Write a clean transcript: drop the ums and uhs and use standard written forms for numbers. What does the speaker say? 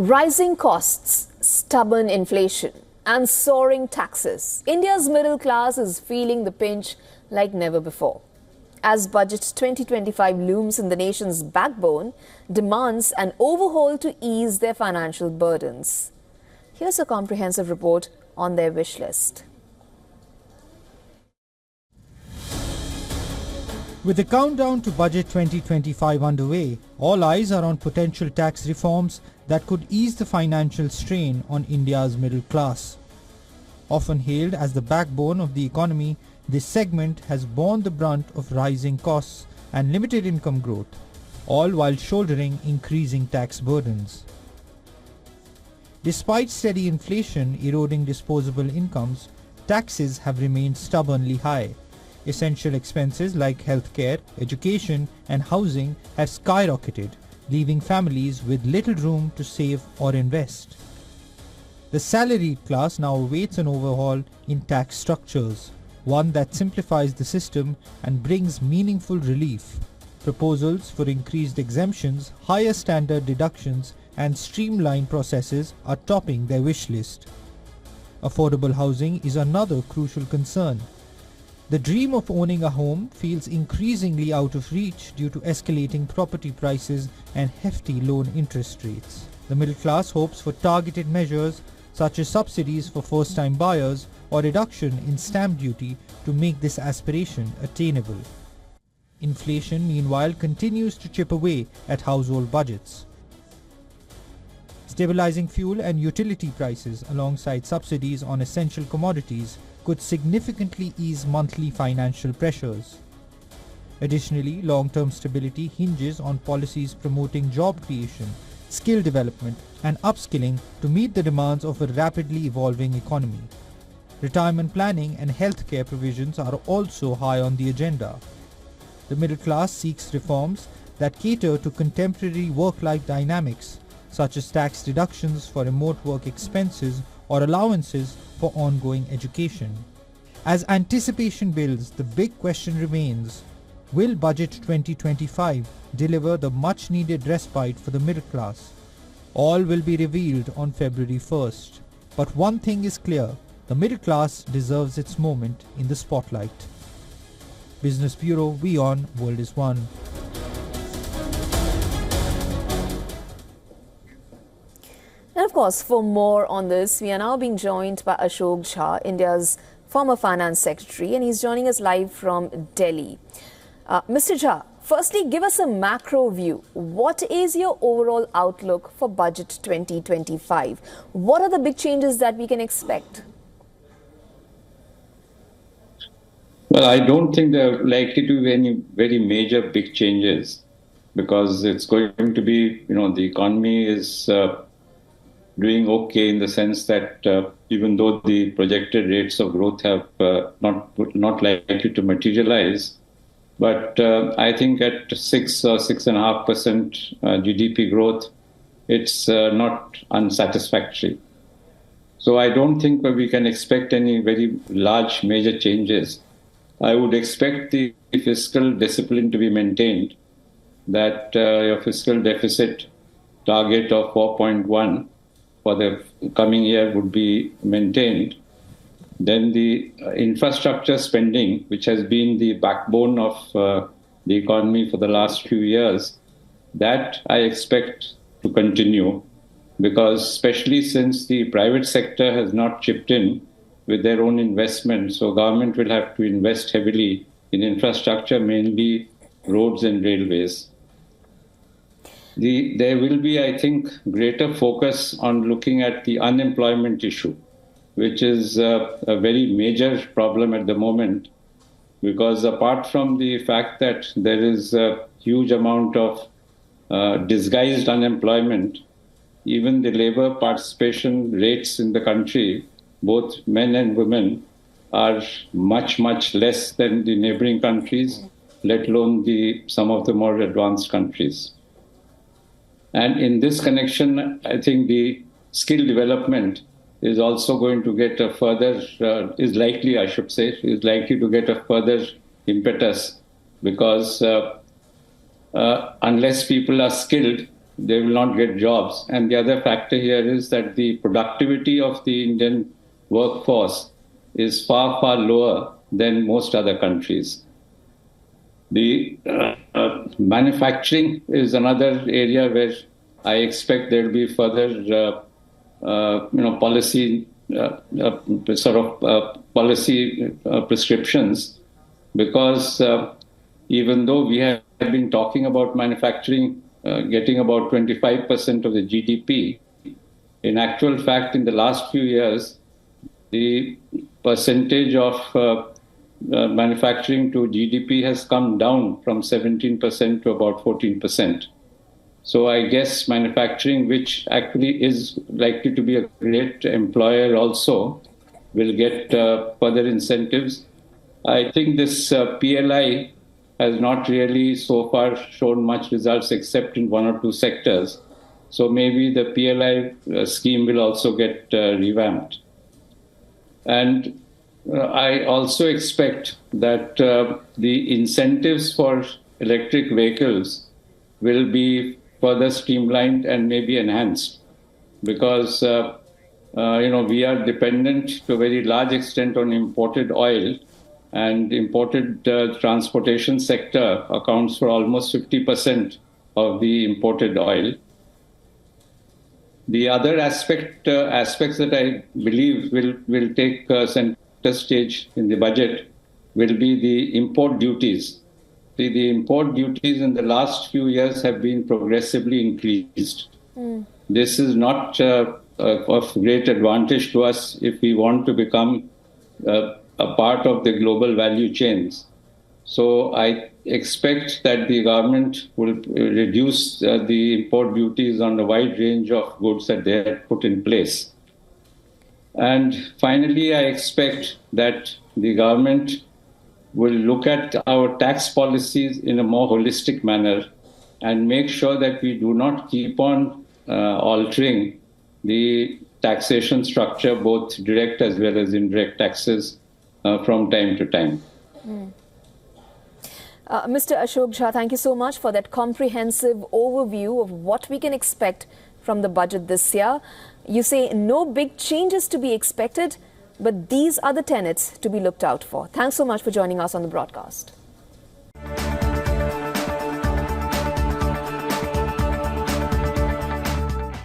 Rising costs, stubborn inflation, and soaring taxes. India's middle class is feeling the pinch like never before. As Budget 2025 looms in the nation's backbone, demands an overhaul to ease their financial burdens. Here's a comprehensive report on their wish list. With the countdown to Budget 2025 underway, all eyes are on potential tax reforms that could ease the financial strain on India's middle class. Often hailed as the backbone of the economy, this segment has borne the brunt of rising costs and limited income growth, all while shouldering increasing tax burdens. Despite steady inflation eroding disposable incomes, taxes have remained stubbornly high. Essential expenses like healthcare, education and housing have skyrocketed, leaving families with little room to save or invest. The salaried class now awaits an overhaul in tax structures, one that simplifies the system and brings meaningful relief. Proposals for increased exemptions, higher standard deductions and streamlined processes are topping their wish list. Affordable housing is another crucial concern. The dream of owning a home feels increasingly out of reach due to escalating property prices and hefty loan interest rates. The middle class hopes for targeted measures such as subsidies for first-time buyers or reduction in stamp duty to make this aspiration attainable. Inflation, meanwhile, continues to chip away at household budgets. Stabilizing fuel and utility prices alongside subsidies on essential commodities could significantly ease monthly financial pressures. Additionally, long-term stability hinges on policies promoting job creation, skill development and upskilling to meet the demands of a rapidly evolving economy. Retirement planning and healthcare provisions are also high on the agenda. The middle class seeks reforms that cater to contemporary work-life dynamics, such as tax deductions for remote work expenses or allowances for ongoing education. As anticipation builds, the big question remains: will Budget 2025 deliver the much-needed respite for the middle class? All will be revealed on February 1st. But one thing is clear: the middle class deserves its moment in the spotlight. Business Bureau, WION World is One. And of course, for more on this, we are now being joined by Ashok Jha, India's former finance secretary, and he's joining us live from Delhi. Mr. Jha, firstly, give us a macro view. What is your overall outlook for Budget 2025? What are the big changes that we can expect? Well, I don't think there are likely to be any very major big changes, because it's going to be, the economy is doing okay in the sense that even though the projected rates of growth have not likely to materialize, but I think at 6 or 6.5% GDP growth, it's not unsatisfactory. So I don't think we can expect any very large major changes. I would expect the fiscal discipline to be maintained, that your fiscal deficit target of 4.1 for the coming year would be maintained. Then the infrastructure spending, which has been the backbone of the economy for the last few years, that I expect to continue, because especially since the private sector has not chipped in with their own investment, so government will have to invest heavily in infrastructure, mainly roads and railways. There will be, I think, greater focus on looking at the unemployment issue, which is a very major problem at the moment, because apart from the fact that there is a huge amount of disguised unemployment, even the labor participation rates in the country, both men and women, are much, much less than the neighboring countries, let alone some of the more advanced countries. And in this connection, I think the skill development is also going to get a further, is likely to get a further impetus, because unless people are skilled, they will not get jobs. And the other factor here is that the productivity of the Indian workforce is far, far lower than most other countries. The manufacturing is another area where I expect there will be further, policy policy prescriptions, because even though we have been talking about manufacturing getting about 25% of the GDP, in actual fact, in the last few years, the percentage of manufacturing to GDP has come down from 17% to about 14%. So I guess manufacturing, which actually is likely to be a great employer also, will get further incentives. I think this PLI has not really so far shown much results except in one or two sectors. So maybe the PLI scheme will also get revamped. And I also expect that the incentives for electric vehicles will be further streamlined and maybe enhanced, because we are dependent to a very large extent on imported oil, and imported transportation sector accounts for almost 50% of the imported oil. The other aspects that I believe will take center stage in the budget will be the import duties. The import duties in the last few years have been progressively increased. This is not of great advantage to us if we want to become a part of the global value chains. So I expect that the government will reduce the import duties on a wide range of goods that they have put in place. And finally, I expect that the government will look at our tax policies in a more holistic manner and make sure that we do not keep on altering the taxation structure, both direct as well as indirect taxes, from time to time. Mr. Ashok Jha, thank you so much for that comprehensive overview of what we can expect from the budget this year. You say no big changes to be expected, but these are the tenets to be looked out for. Thanks so much for joining us on the broadcast.